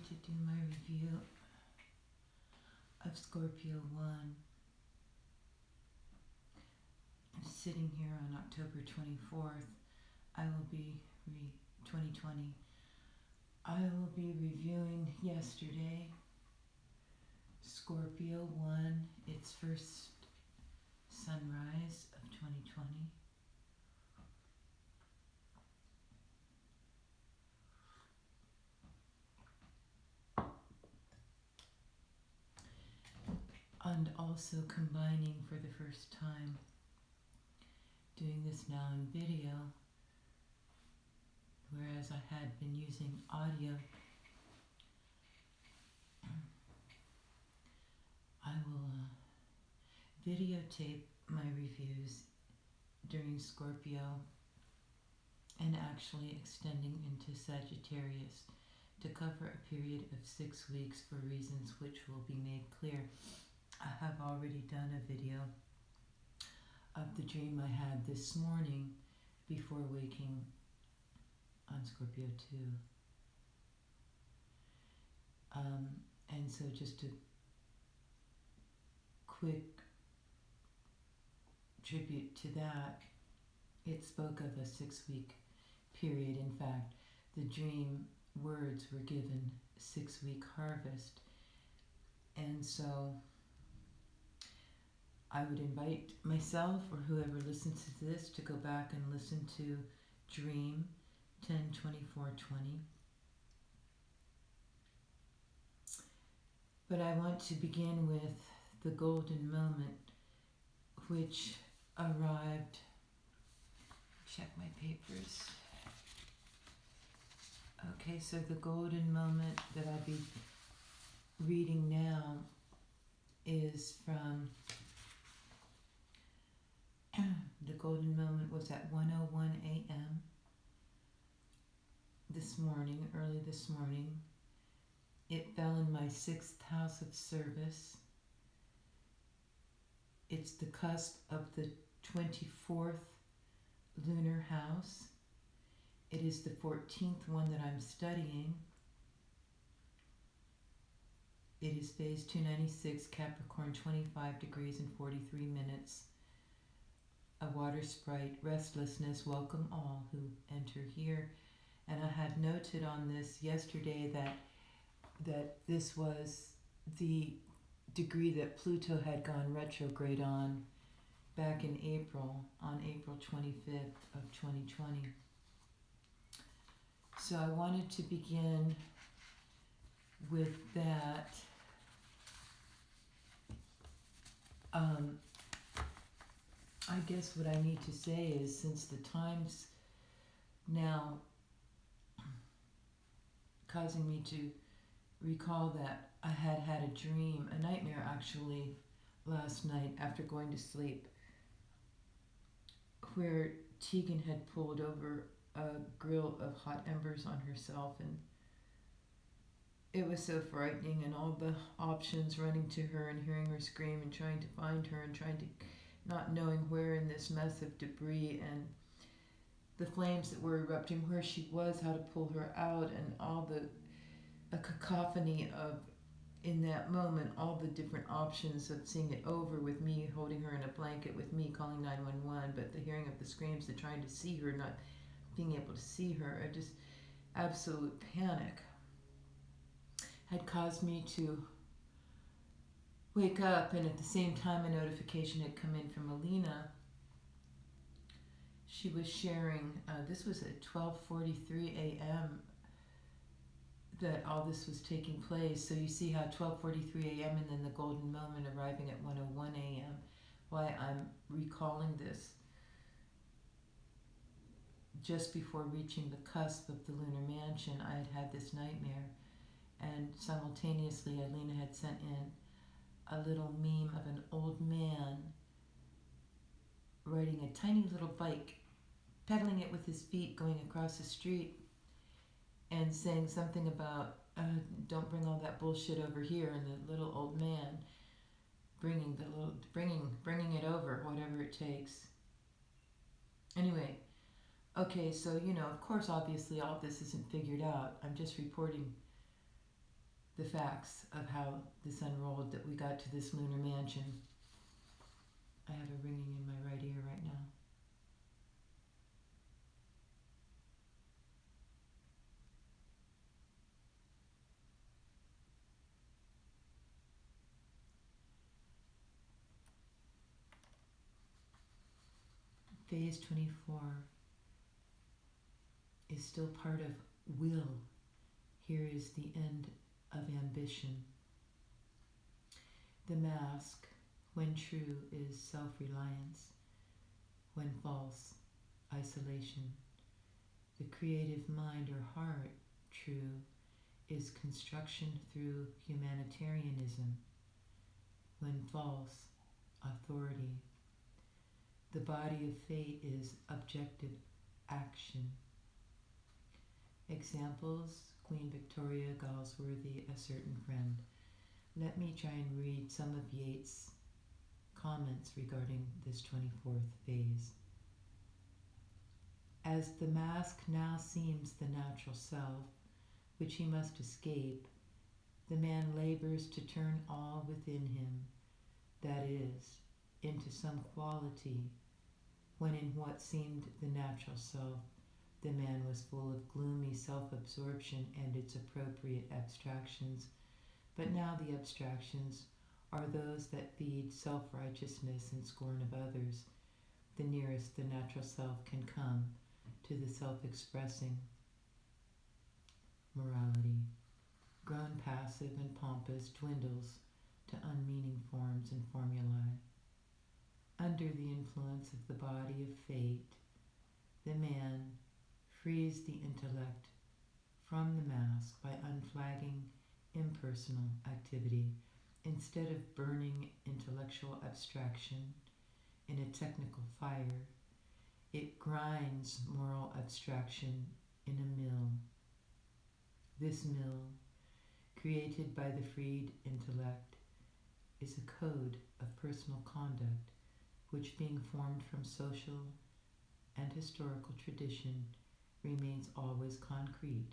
to do my review of Scorpio 1. I'm sitting here on October 24th. I will be 2020. I will be reviewing yesterday, Scorpio 1, its first sunrise of 2020. And also combining for the first time, doing this now in video, whereas I had been using audio. I will videotape my reviews during Scorpio and actually extending into Sagittarius to cover a period of 6 weeks for reasons which will be made clear. I have already done a video of the dream I had this morning before waking on Scorpio 2. And so just a quick tribute to that, it spoke of a 6-week period. In fact, the dream words were given 6-week harvest. And so I would invite myself or whoever listens to this to go back and listen to Dream 10/24/20. But I want to begin with the golden moment which arrived. Check my papers. Okay, so the golden moment that I'll be reading now is from the golden moment was at 1:01 a.m. this morning, early this morning. It fell in my 6th house of service. It's the cusp of the 24th lunar house. It is the 14th one that I'm studying. It is phase 296, Capricorn, 25 degrees and 43 minutes. A water sprite, restlessness, welcome all who enter here. And I had noted on this yesterday that this was the degree that Pluto had gone retrograde on back in April, on April 25th of 2020. So I wanted to begin with that. I guess what I need to say is, since the time's now causing me to recall that I had had a dream, a nightmare actually, last night after going to sleep, where Tegan had pulled over a grill of hot embers on herself, and it was so frightening, and all the options running to her and hearing her scream and trying to find her and trying to not knowing where in this mess of debris and the flames that were erupting, where she was, how to pull her out, and all a cacophony of, in that moment, all the different options of seeing it over with me holding her in a blanket, with me calling 911, but the hearing of the screams, the trying to see her, not being able to see her, just absolute panic had caused me to wake up. And at the same time, a notification had come in from Alina. She was sharing, this was at 12:43 a.m. that all this was taking place. So you see how 12:43 a.m. and then the golden moment arriving at 1:01 a.m. Why I'm recalling this. Just before reaching the cusp of the lunar mansion, I had had this nightmare, and simultaneously Alina had sent in a little meme of an old man riding a tiny little bike, pedaling it with his feet, going across the street, and saying something about, don't bring all that bullshit over here, and the little old man bringing it over, whatever it takes. Anyway, okay, so, of course, obviously, all this isn't figured out. I'm just reporting the facts of how this unrolled that we got to this lunar mansion. I have a ringing in my right ear right now. Phase 24 is still part of will. Here is the end of ambition. The mask, when true, is self-reliance. When false, isolation. The creative mind or heart, true, is construction through humanitarianism. When false, authority. The body of fate is objective action. Examples: Queen Victoria, Galsworthy, A Certain Friend. Let me try and read some of Yeats' comments regarding this 24th phase. As the mask now seems the natural self, which he must escape, the man labors to turn all within him, that is, into some quality, when in what seemed the natural self, the man was full of gloomy self-absorption and its appropriate abstractions. But now the abstractions are those that feed self-righteousness and scorn of others, the nearest the natural self can come to the self-expressing. Morality, grown passive and pompous, dwindles to unmeaning forms and formulae. Under the influence of the body of fate, the man frees the intellect from the mask by unflagging impersonal activity. Instead of burning intellectual abstraction in a technical fire, it grinds moral abstraction in a mill. This mill, created by the freed intellect, is a code of personal conduct, which, being formed from social and historical tradition, remains always concrete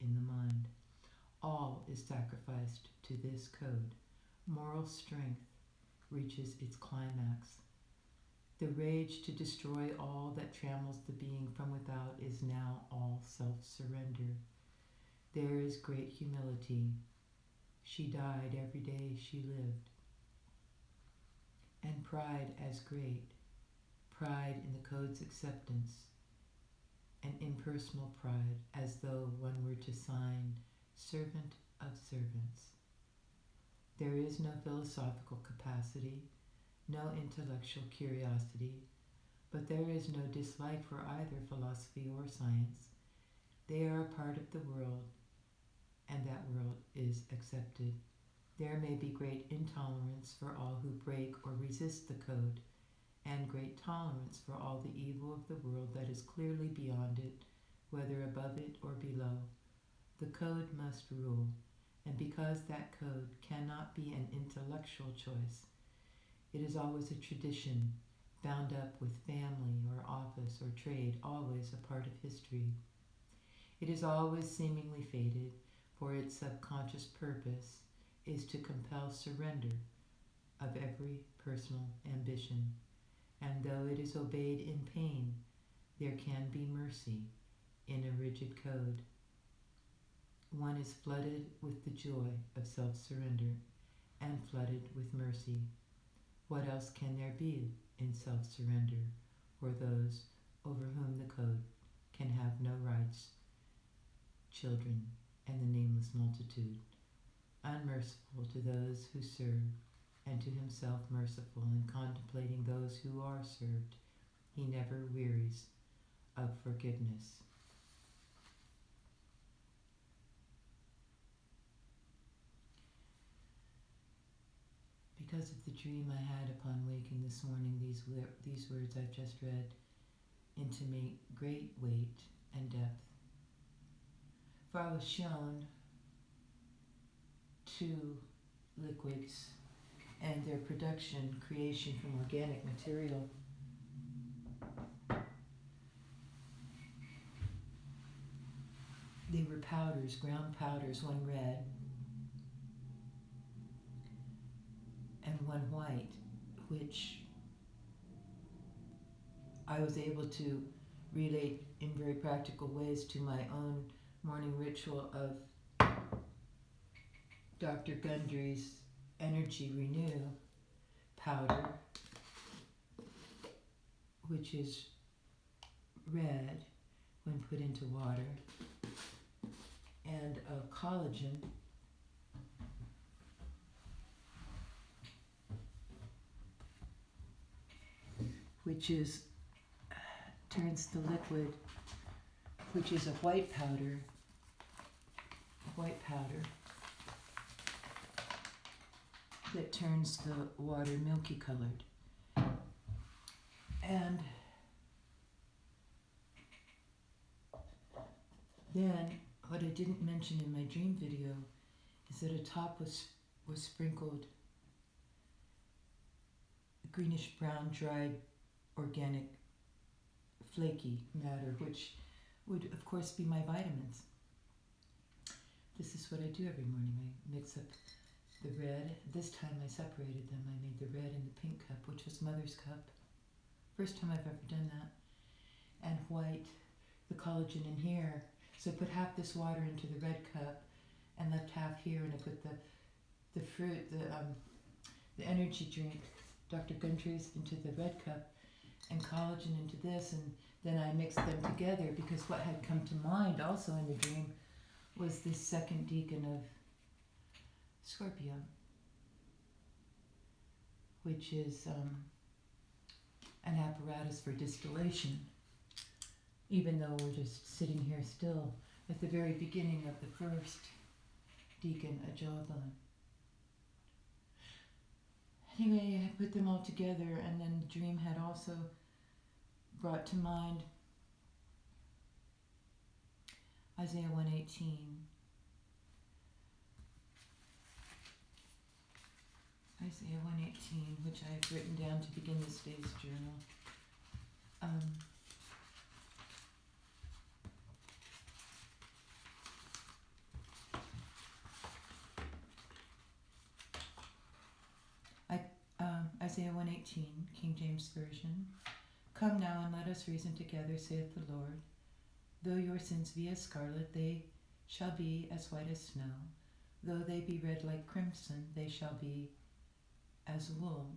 in the mind. All is sacrificed to this code. Moral strength reaches its climax. The rage to destroy all that trammels the being from without is now all self-surrender. There is great humility. She died every day she lived. And pride as great, pride in the code's acceptance, and impersonal pride, as though one were to sign servant of servants. There is no philosophical capacity, no intellectual curiosity, but there is no dislike for either philosophy or science. They are a part of the world, and that world is accepted. There may be great intolerance for all who break or resist the code, and great tolerance for all the evil of the world that is clearly beyond it, whether above it or below. The code must rule, and because that code cannot be an intellectual choice, it is always a tradition, bound up with family or office or trade, always a part of history. It is always seemingly fated, for its subconscious purpose is to compel surrender of every personal ambition. And though it is obeyed in pain, there can be mercy in a rigid code. One is flooded with the joy of self-surrender and flooded with mercy. What else can there be in self-surrender for those over whom the code can have no rights? Children and the nameless multitude, unmerciful to those who serve, and to himself merciful in contemplating those who are served, he never wearies of forgiveness. Because of the dream I had upon waking this morning, these words I've just read intimate great weight and depth. For I was shown two liquids and their production, creation from organic material. They were powders, ground powders, one red white, which I was able to relate in very practical ways to my own morning ritual of Dr. Gundry's Energy Renew powder, which is red when put into water, and of collagen, which is turns the liquid, which is a white powder, that turns the water milky colored. And then what I didn't mention in my dream video is that atop was sprinkled greenish brown dried organic flaky matter, which would of course be my vitamins. This is what I do every morning. I mix up the red. This time I separated them. I made the red in the pink cup, which was Mother's cup. First time I've ever done that. And white, the collagen in here. So I put half this water into the red cup and left half here, and I put the fruit, the energy drink, Dr. Gundry's, into the red cup, and collagen into this, and then I mixed them together, because what had come to mind also in the dream was this second decan of Scorpio, which is an apparatus for distillation, even though we're just sitting here still at the very beginning of the first decan, a jawbone. Anyway, I put them all together, and then the dream had also brought to mind Isaiah 1:18. Isaiah 1:18, which I have written down to begin this day's journal. Isaiah 1:18, King James Version. Come now and let us reason together, saith the Lord. Though your sins be as scarlet, they shall be as white as snow. Though they be red like crimson, they shall be as wool.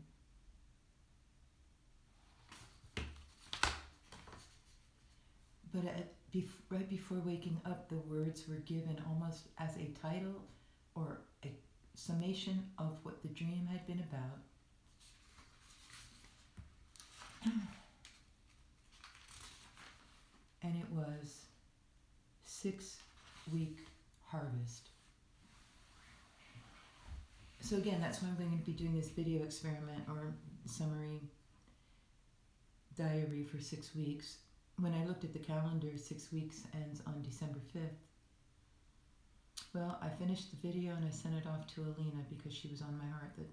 But right before waking up, the words were given almost as a title or a summation of what the dream had been about. And it was 6-week harvest. So again, that's why I'm going to be doing this video experiment or summary diary for 6 weeks. When I looked at the calendar, 6 weeks ends on December 5th. Well, I finished the video and I sent it off to Alina because she was on my heart that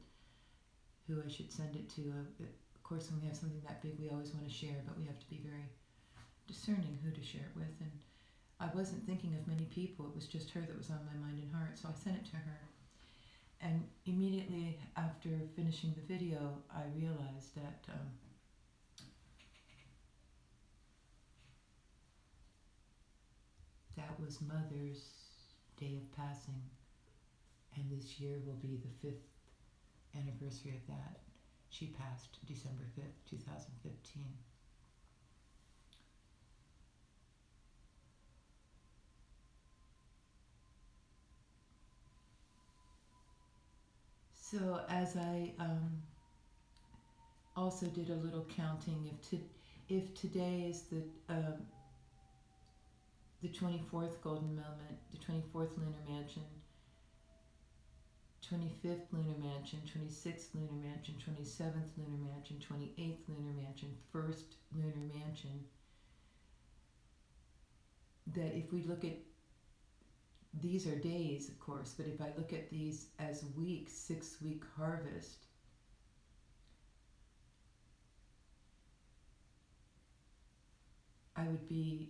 who I should send it to. Of course, when we have something that big, we always want to share, but we have to be very discerning who to share it with. And I wasn't thinking of many people. It was just her that was on my mind and heart, so I sent it to her. And immediately after finishing the video, I realized that that was Mother's day of passing, and this year will be the 5th anniversary of that. She passed December 5th, 2015. So as I also did a little counting, if today is the 24th golden moment, the 24th lunar mansion, 25th lunar mansion, 26th lunar mansion, 27th lunar mansion, 28th lunar mansion, 1st lunar mansion, that if we look at, these are days, of course, but if I look at these as weeks, 6-week harvest, I would be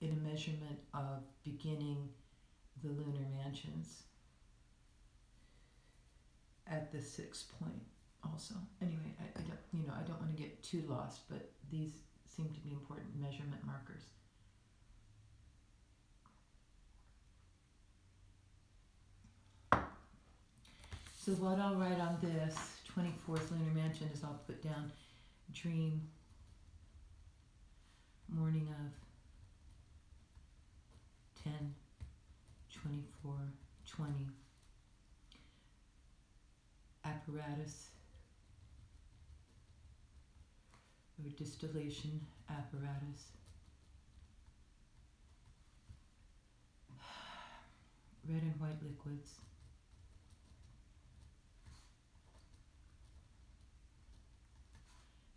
in a measurement of beginning the lunar mansions. at the 6th point also. Anyway, I don't, I don't want to get too lost, but these seem to be important measurement markers. So what I'll write on this 24th lunar mansion is I'll put down dream morning of 10/24/20 apparatus or distillation apparatus, red and white liquids,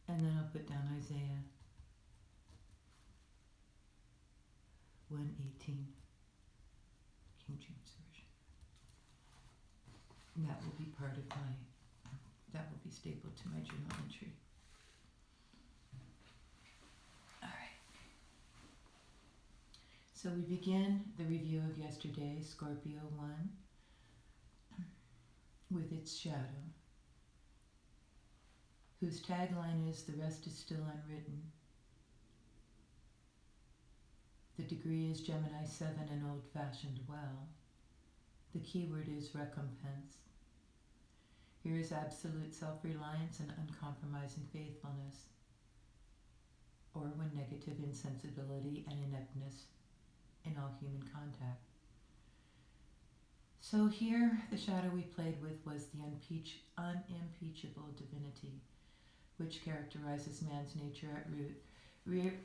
and then I'll put down Isaiah 1:18, King James Version. And that will be part of that will be stapled to my journal entry. Alright. So we begin the review of yesterday, Scorpio 1, with its shadow, whose tagline is, "The rest is still unwritten." The degree is Gemini 7 and old-fashioned well. The keyword is recompense. Here is absolute self-reliance and uncompromising faithfulness, or when negative insensibility and ineptness in all human contact. So here, the shadow we played with was the unimpeachable divinity, which characterizes man's nature at root,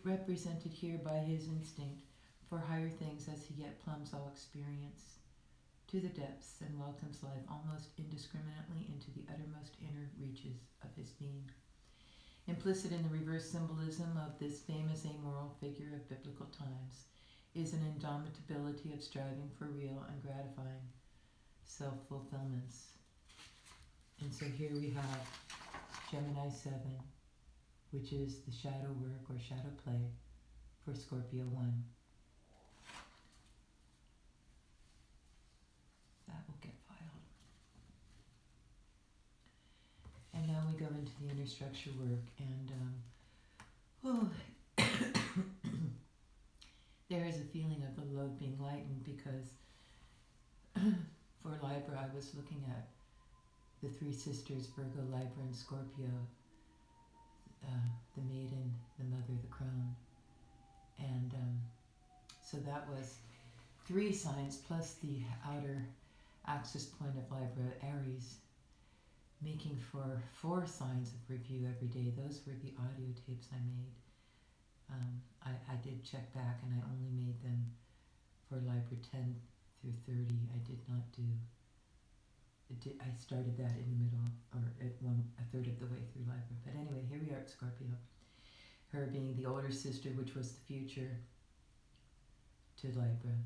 represented here by his instinct for higher things as he yet plumbs all experience to the depths and welcomes life almost indiscriminately into the uttermost inner reaches of his being. Implicit in the reverse symbolism of this famous amoral figure of biblical times is an indomitability of striving for real and gratifying self-fulfillments. And so here we have Gemini 7, which is the shadow work or shadow play for Scorpio 1. That will get filed. And now we go into the inner structure work, and there is a feeling of the load being lightened because for Libra I was looking at the three sisters, Virgo, Libra, and Scorpio, the maiden, the mother, the crone. And so that was 3 signs plus the outer axis point of Libra, Aries, making for 4 signs of review every day. Those were the audio tapes I made. I did check back and I only made them for Libra 10 through 30. I did not do, I started that in the middle, or at a third of the way through Libra. But anyway, here we are at Scorpio. Her being the older sister, which was the future to Libra.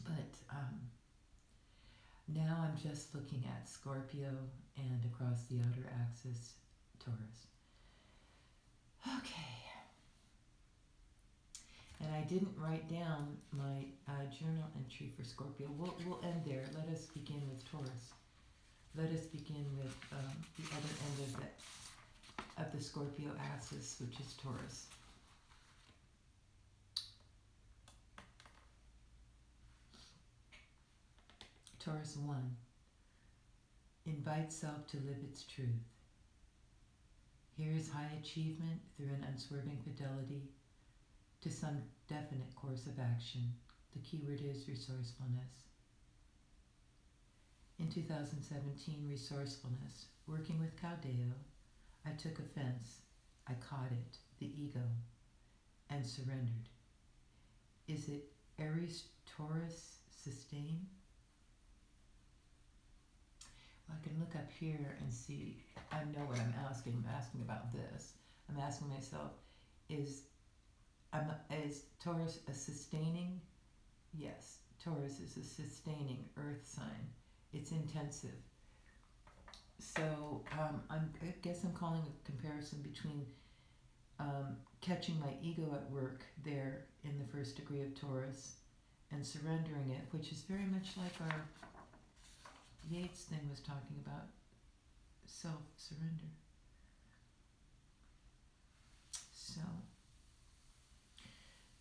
But now I'm just looking at Scorpio and across the outer axis, Taurus. Okay. And I didn't write down my journal entry for Scorpio. We'll end there. Let us begin with Taurus. Let us begin with the other end of the Scorpio axis, which is Taurus. Taurus 1. Invite self to live its truth. Here is high achievement through an unswerving fidelity to some definite course of action. The keyword is resourcefulness. In 2017, resourcefulness. Working with Caldeo, I took offense. I caught it, the ego, and surrendered. Is it Aries, Taurus, sustain? Well, I can look up here and see. I know what I'm asking. I'm asking about this. I'm asking myself, is Taurus a sustaining? Yes, Taurus is a sustaining earth sign. It's intensive. So I guess I'm calling a comparison between catching my ego at work there in the first degree of Taurus and surrendering it, which is very much like Yeats thing was talking about self-surrender. So,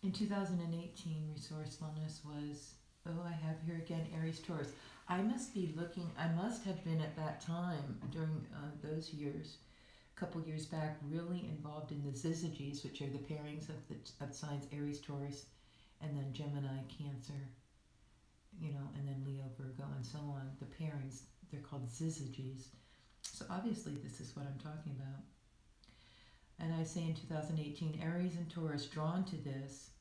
in 2018, resourcefulness was, oh, I have here again Aries Taurus. I must have been at that time during those years, a couple years back, really involved in the syzygies, which are the pairings of signs Aries, Taurus, and then Gemini, Cancer, and then Leo, Virgo, and so on. The pairings, they're called syzygies. So obviously this is what I'm talking about. And I say in 2018, Aries and Taurus drawn to this.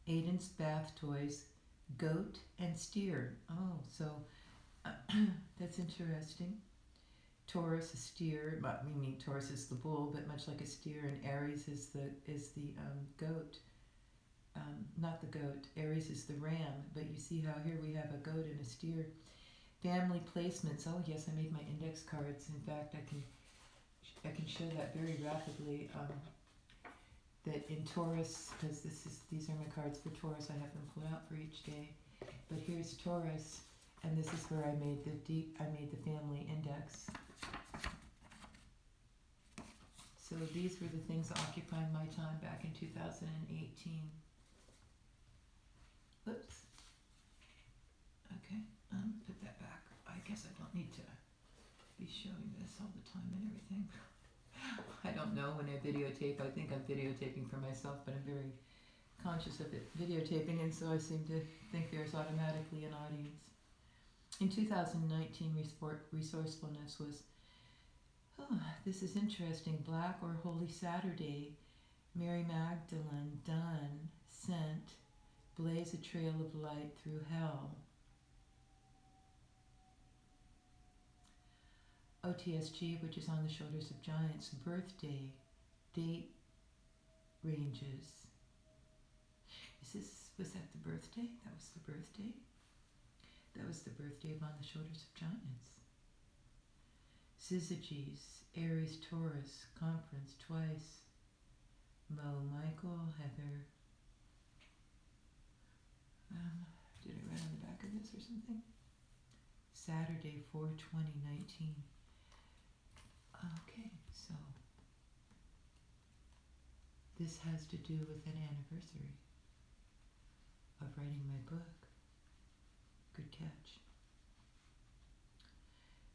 Aiden's bath toys, goat and steer. Oh, so that's interesting. Taurus, a steer. Meaning Taurus is the bull, but much like a steer, and Aries is the goat. Not the goat. Aries is the ram. But you see how here we have a goat and a steer. Family placements. Oh yes, I made my index cards. In fact, I can show that very rapidly. That in Taurus, because these are my cards for Taurus. I have them pulled out for each day. But here's Taurus, and this is where I made the family index. So these were the things occupying my time back in 2018. Oops. Okay, put that back. I guess I don't need to be showing this all the time and everything. I don't know when I videotape. I think I'm videotaping for myself, but I'm very conscious of it videotaping, and so I seem to think there's automatically an audience. In 2019, resourcefulness was, this is interesting, Black or Holy Saturday, Mary Magdalene, done, sent, blaze a trail of light through hell. OTSG, which is on the shoulders of giants, birthday, date ranges. Was that the birthday? That was the birthday? That was the birthday of on the shoulders of giants. Syzygies, Aries, Taurus, conference twice. Mo, Michael, Heather. Did I write on the back of this or something? Saturday, 4/20/19. Okay, so this has to do with an anniversary of writing my book. Good catch.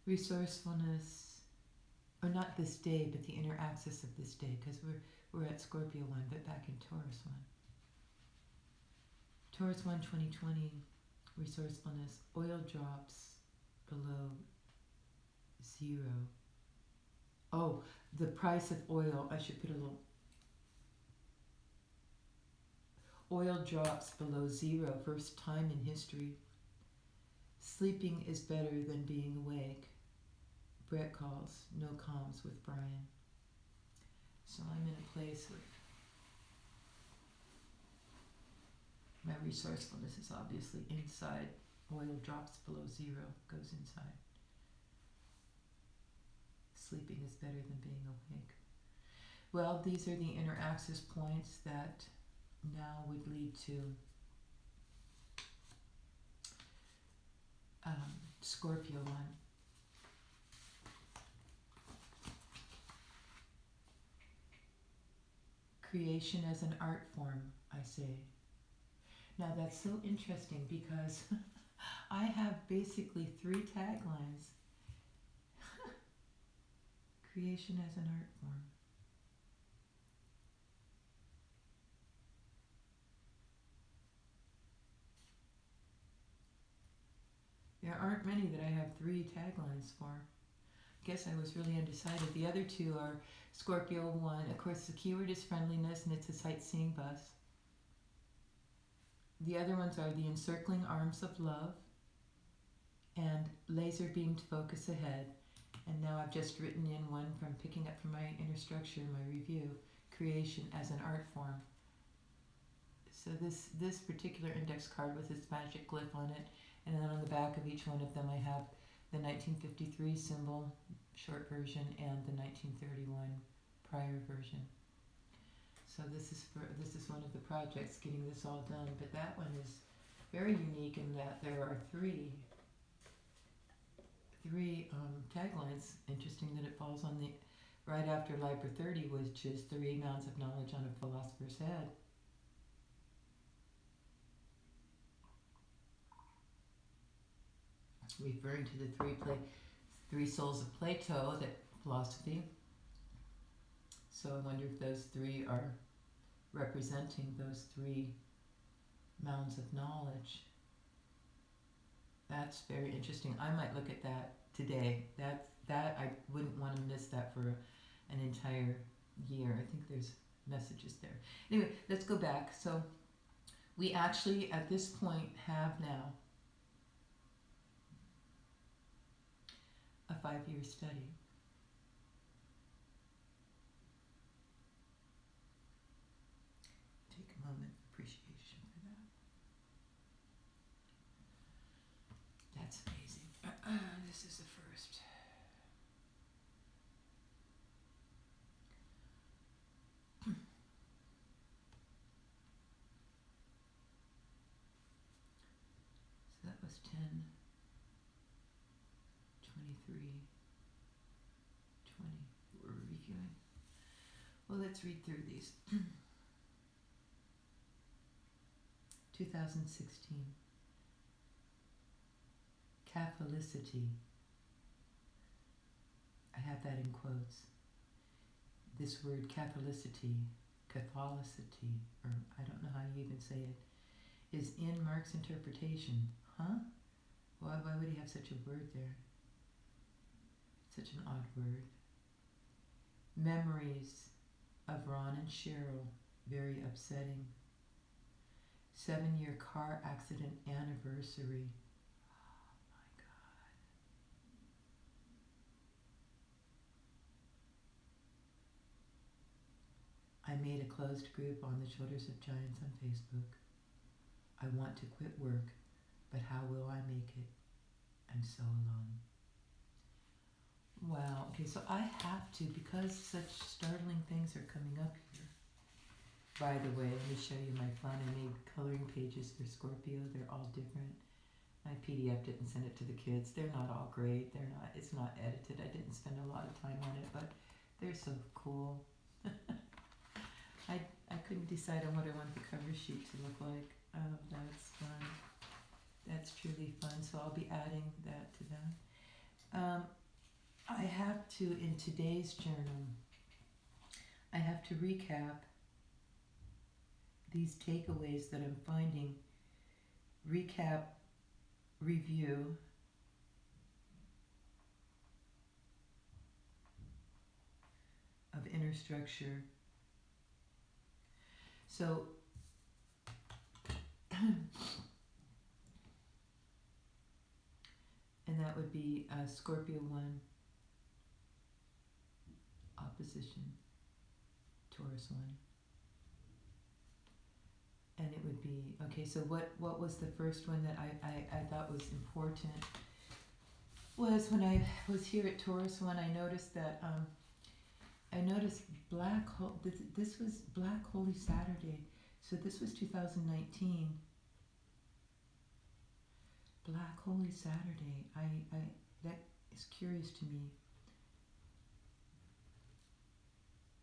Resourcefulness, or not this day, but the inner axis of this day, because we're at Scorpio 1, but back in Taurus 1. Taurus 1, 2020, resourcefulness, oil drops below 0. Oh, the price of oil, I should put a little. Oil drops below 0, first time in history. Sleeping is better than being awake. Brett calls, no comms with Brian. So I'm in a place with my resourcefulness is obviously inside. Oil drops below 0, goes inside. Sleeping is better than being awake. Well, these are the inner axis points that now would lead to Scorpio 1. Creation as an art form, I say. Now that's so interesting because I have basically 3 taglines. Creation as an art form. There aren't many that I have 3 taglines for. I guess I was really undecided. The other 2 are Scorpio 1. Of course, the keyword is friendliness, and it's a sightseeing bus. The other ones are the encircling arms of love and laser beamed focus ahead. And now I've just written in one from picking up from my inner structure, my review, creation as an art form. So this particular index card with its magic glyph on it, and then on the back of each one of them I have the 1953 symbol, short version, and the 1931 prior version. So this is one of the projects getting this all done, but that one is very unique in that there are 3 three taglines. Interesting that it falls on the right after Liber 30, which is 3 mounds of knowledge on a philosopher's head. Referring to the three souls of Plato, that philosophy. So I wonder if those three are representing those 3 mounds of knowledge. That's very interesting. I might look at that today. That I wouldn't want to miss that for an entire year. I think there's messages there. Anyway, let's go back. So we actually at this point have now a 5-year study. Take a moment of appreciation for that. That's amazing. This is the first. So that was 10, 23, 20. We're reviewing. Well, let's read through these. 2016. Catholicity. I have that in quotes. This word Catholicity, Catholicity, or I don't know how you even say it, is in Mark's interpretation. Huh? Why would he have such a word there? Such an odd word. Memories of Ron and Cheryl, very upsetting. 7-year car accident anniversary. Oh my God. I made a closed group on the Shoulders of Giants on Facebook. I want to quit work, but how will I make it? I'm so alone. Wow, okay, so I have to, because such startling things are coming up here. By the way, let me show you my fun. I made coloring pages for Scorpio. They're all different. I PDF'd it and sent it to the kids. They're not all great. It's not edited. I didn't spend a lot of time on it, but they're so cool. I couldn't decide on what I want the cover sheet to look like. Oh, that's fun. That's truly fun. So I'll be adding that to them. I have to, in today's journal, I have to recap these takeaways that I'm finding. Recap, review, of inner structure. So and that would be Scorpio 1, opposition, Taurus 1. And it would be, okay, so what was the first one that I thought was important was when I was here at Taurus 1, I noticed that, I noticed this was Black Holy Saturday, so this was 2019. Black Holy Saturday, that is curious to me.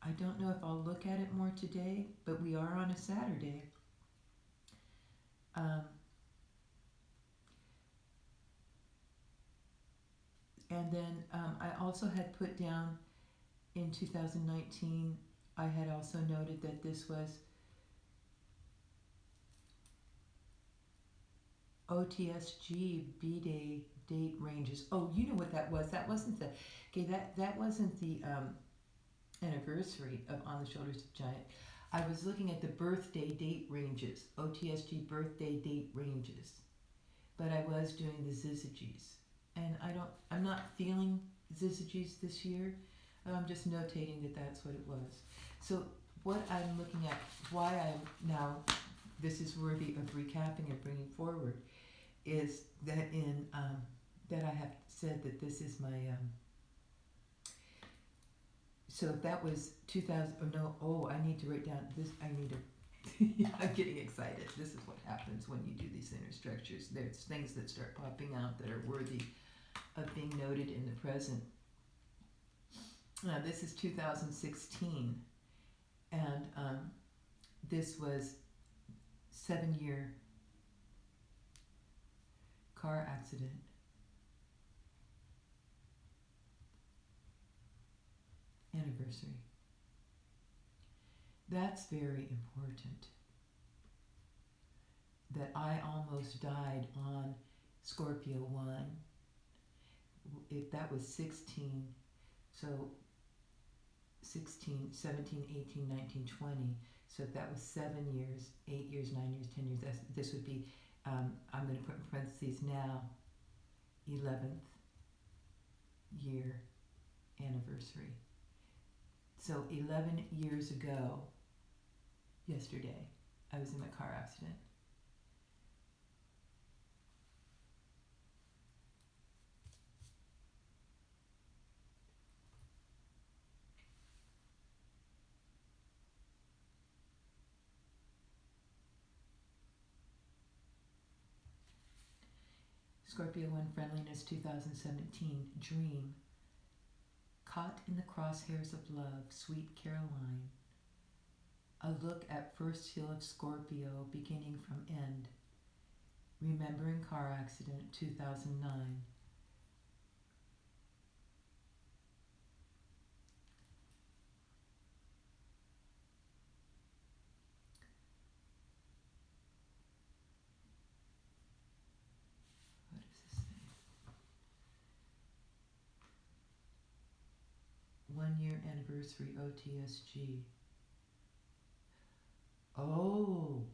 I don't know if I'll look at it more today, but we are on a Saturday. And then I also had put down in 2019, I had also noted that this was OTSG B-Day date ranges. Oh, you know what that was? That wasn't the, okay, that wasn't the anniversary of On the Shoulders of Giant. I was looking at the birthday date ranges, OTSG birthday date ranges. But I was doing the Syzygies. And I'm not feeling Syzygies this year. I'm just notating that that's what it was. So what I'm looking at, why I'm now, this is worthy of recapping and bringing forward, is that that I have said that this is my, so if that was 2000, I need to write down this, I'm getting excited. This is what happens when you do these inner structures. There's things that start popping out that are worthy of being noted in the present. Now, this is 2016, and this was 7-year car accident. Anniversary. That's very important. That I almost died on Scorpio 1. If that was 16, so 16, 17, 18, 19, 20. So if that was 7 years, 8 years, 9 years, 10 years, this would be, I'm going to put in parentheses now, 11th year anniversary. So 11 years ago, yesterday, I was in a car accident. Scorpio 1 Friendliness 2017 Dream. Caught in the crosshairs of love, sweet Caroline. A look at first heel of Scorpio beginning from end. Remembering car accident 2009. What does this say? 1 year anniversary OTSG. Oh.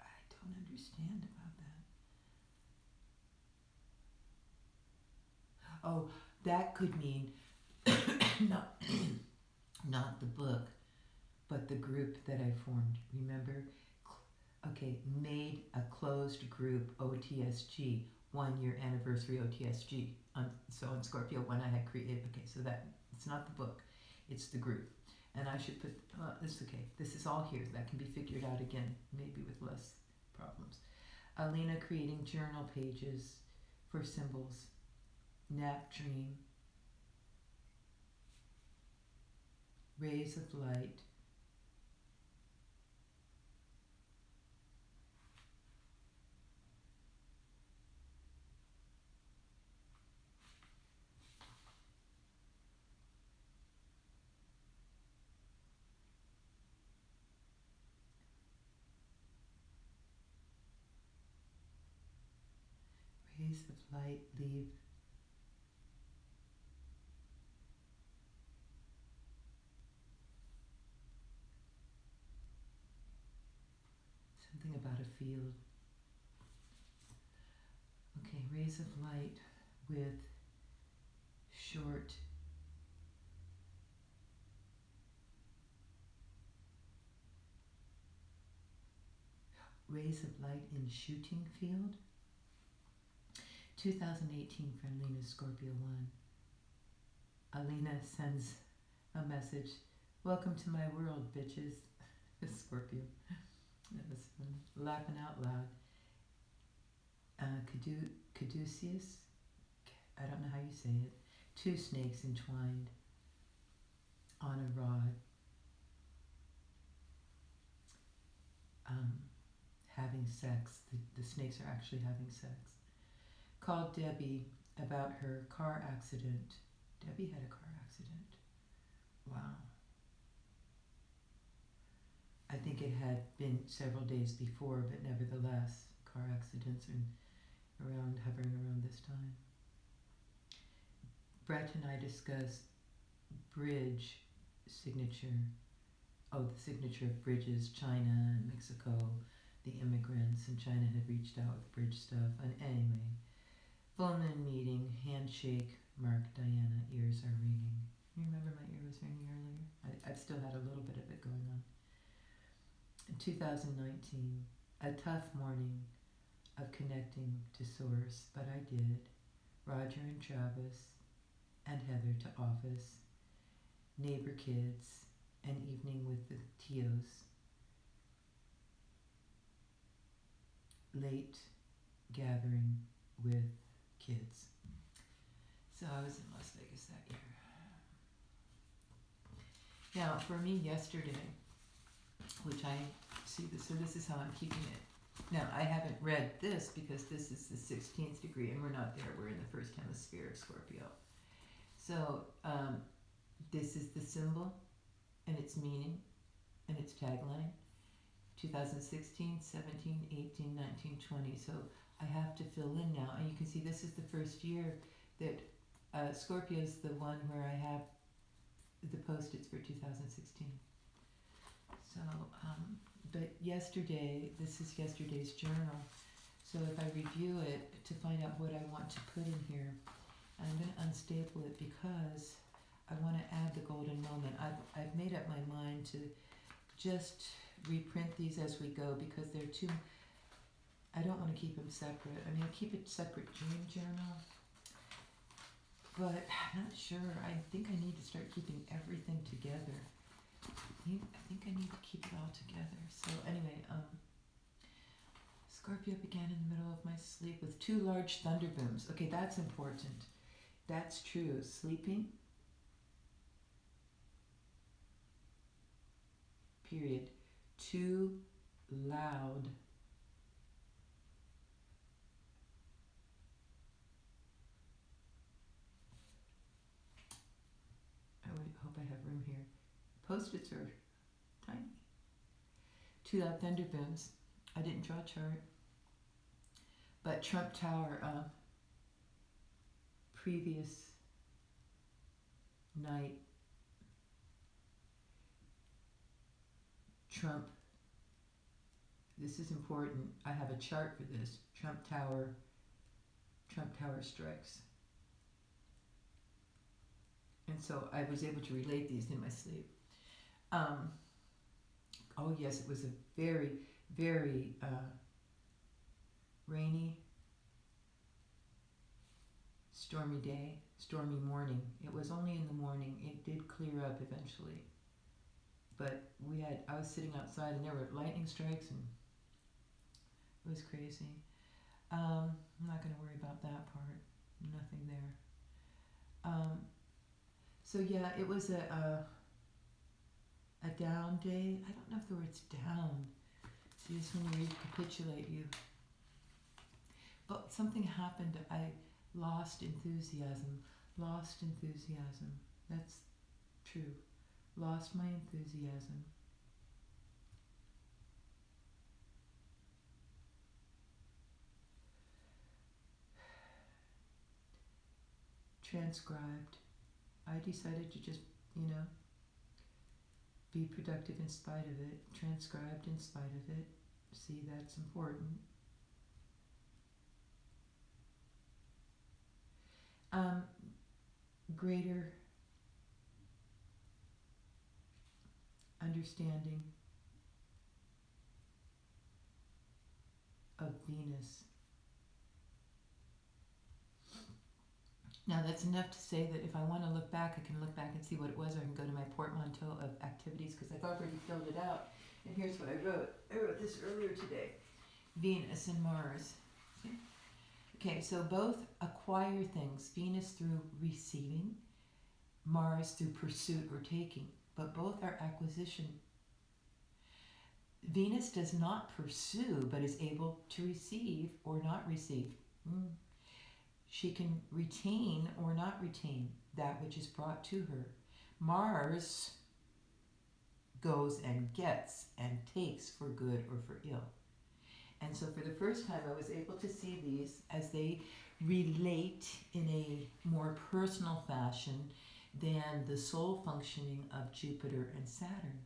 I don't understand about that. Oh, that could mean not the book, but the group that I formed. Remember? Okay, made a closed group OTSG, 1 year anniversary OTSG. So on Scorpio 1 I had created, okay, so that, it's not the book, it's the group. And I should put, it's okay, this is all here, that can be figured out again, maybe with less problems. Alina creating journal pages for symbols. Nap dream. Rays of light. Rays of light leave something about a field. Okay, rays of light with short rays of light in shooting field. 2018 Friendliness Scorpio 1. Alina sends a message. Welcome to my world, bitches. Scorpio. That was fun. Laughing out loud. Caduceus? I don't know how you say it. 2 snakes entwined on a rod. Having sex. The snakes are actually having sex. Called Debbie about her car accident. Debbie had a car accident. Wow. I think it had been several days before, but nevertheless, car accidents are hovering around this time. Brett and I discussed bridge signature. Oh, the signature of bridges, China and Mexico, the immigrants, and China had reached out with bridge stuff. And anyway, full moon meeting, handshake, Mark, Diana, ears are ringing. You remember my ear was ringing earlier? I still had a little bit of it going on. In 2019, a tough morning of connecting to Source, but I did. Roger and Travis and Heather to office, neighbor kids, an evening with the Tios. late gathering with kids. So I was in Las Vegas that year. Now, for me yesterday, which I see this, so this is how I'm keeping it. Now, I haven't read this because this is the 16th degree and we're not there. We're in the first hemisphere of Scorpio. So, this is the symbol and its meaning and its tagline. 2016, 17, 18, 19, 20. So I have to fill in now. And you can see this is the first year that Scorpio is the one where I have the post-its for 2016. So, but yesterday, this is yesterday's journal. So if I review it to find out what I want to put in here, I'm going to unstaple it because I want to add the golden moment. I've made up my mind to just reprint these as we go because they're too, I don't want to keep them separate. I mean, I keep it separate dream journal, but I'm not sure. I think I need to start keeping everything together. I think I need to keep it all together. So anyway, Scorpio began in the middle of my sleep with 2 large thunder booms. Okay, that's important. That's true. Sleeping, period. 2 loud hope I have room here. Post-its are tiny. 2 loud thunder booms. I didn't draw a chart. But Trump Tower, previous night, Trump, this is important. I have a chart for this. Trump Tower strikes. And so I was able to relate these in my sleep. Oh yes, it was a very, very rainy, stormy day, stormy morning. It was only in the morning. It did clear up eventually. But I was sitting outside and there were lightning strikes and it was crazy. I'm not going to worry about that part. Nothing there. So yeah, it was a down day. I don't know if the word's down. So just when you recapitulate you. But something happened. I lost enthusiasm. That's true. Lost my enthusiasm. Transcribed. I decided to just, be productive in spite of it. Transcribed in spite of it. See, that's important. Greater understanding of Venus. Now that's enough to say that if I want to look back, I can look back and see what it was, or I can go to my portmanteau of activities because I've already filled it out. And here's what I wrote. I wrote this earlier today. Venus and Mars. Okay, so both acquire things. Venus through receiving, Mars through pursuit or taking, but both are acquisition. Venus does not pursue, but is able to receive or not receive. She can retain or not retain that which is brought to her. Mars goes and gets and takes for good or for ill. And so for the first time, I was able to see these as they relate in a more personal fashion than the soul functioning of Jupiter and Saturn.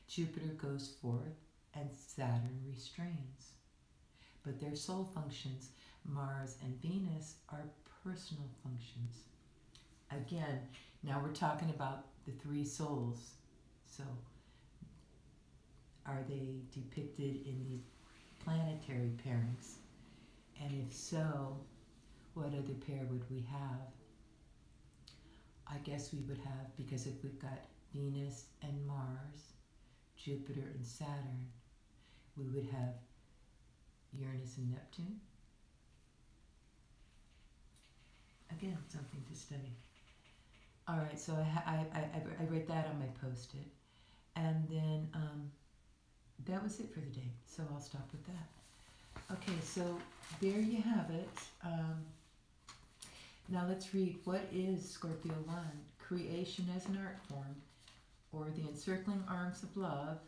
Jupiter goes forth and Saturn restrains. But their soul functions, Mars and Venus, are personal functions. Again, now we're talking about the 3 souls. So are they depicted in these planetary pairings? And if so, what other pair would we have? I guess we would have, because if we've got Venus and Mars, Jupiter and Saturn, we would have Uranus and Neptune. Again, something to study. All right, so I write that on my post-it. And then that was it for the day. So I'll stop with that. Okay, so there you have it. Now let's read, what is Scorpio 1? Creation as an art form, or the encircling arms of love.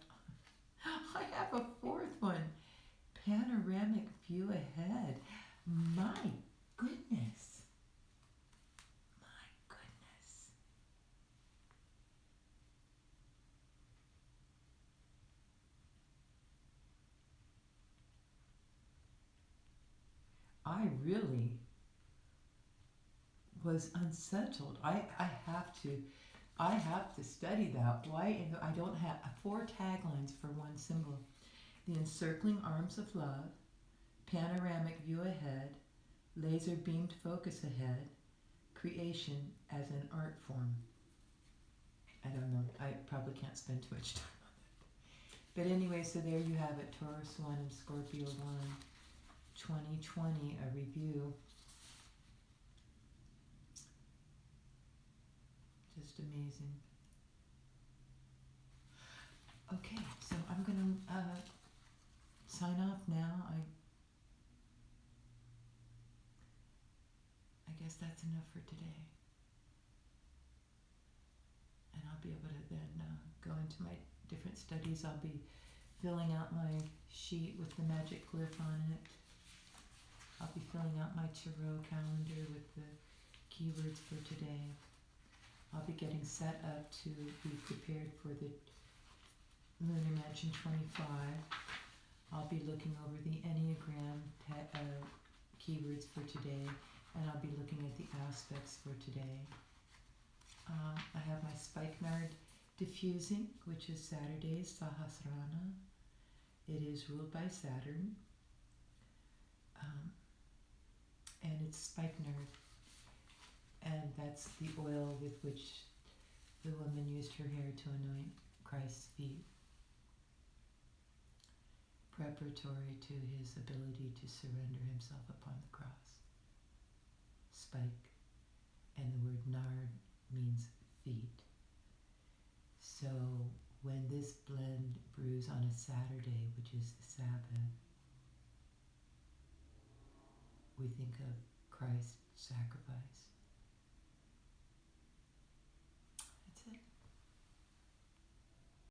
I have a fourth one. Panoramic view ahead. My goodness. My goodness. I really was unsettled. I have to study that. Why? I don't have four taglines for one symbol. The encircling arms of love, panoramic view ahead, laser beamed focus ahead, creation as an art form. I don't know. I probably can't spend too much time on that. But anyway, so there you have it. Taurus 1 and Scorpio 1. 2020, a review. Just amazing. Okay, so I'm going to sign off now. I guess that's enough for today. And I'll be able to then go into my different studies. I'll be filling out my sheet with the magic glyph on it. I'll be filling out my tarot calendar with the keywords for today. I'll be getting set up to be prepared for the Lunar Mansion 25. I'll be looking over the Enneagram keywords for today, and I'll be looking at the aspects for today. I have my spikenard diffusing, which is Saturday's Sahasrana. It is ruled by Saturn, and it's spikenard, and that's the oil with which the woman used her hair to anoint Christ's feet, preparatory to his ability to surrender himself upon the cross. Spike, and the word nard means feet. So when this blend brews on a Saturday, which is the Sabbath, we think of Christ's sacrifice.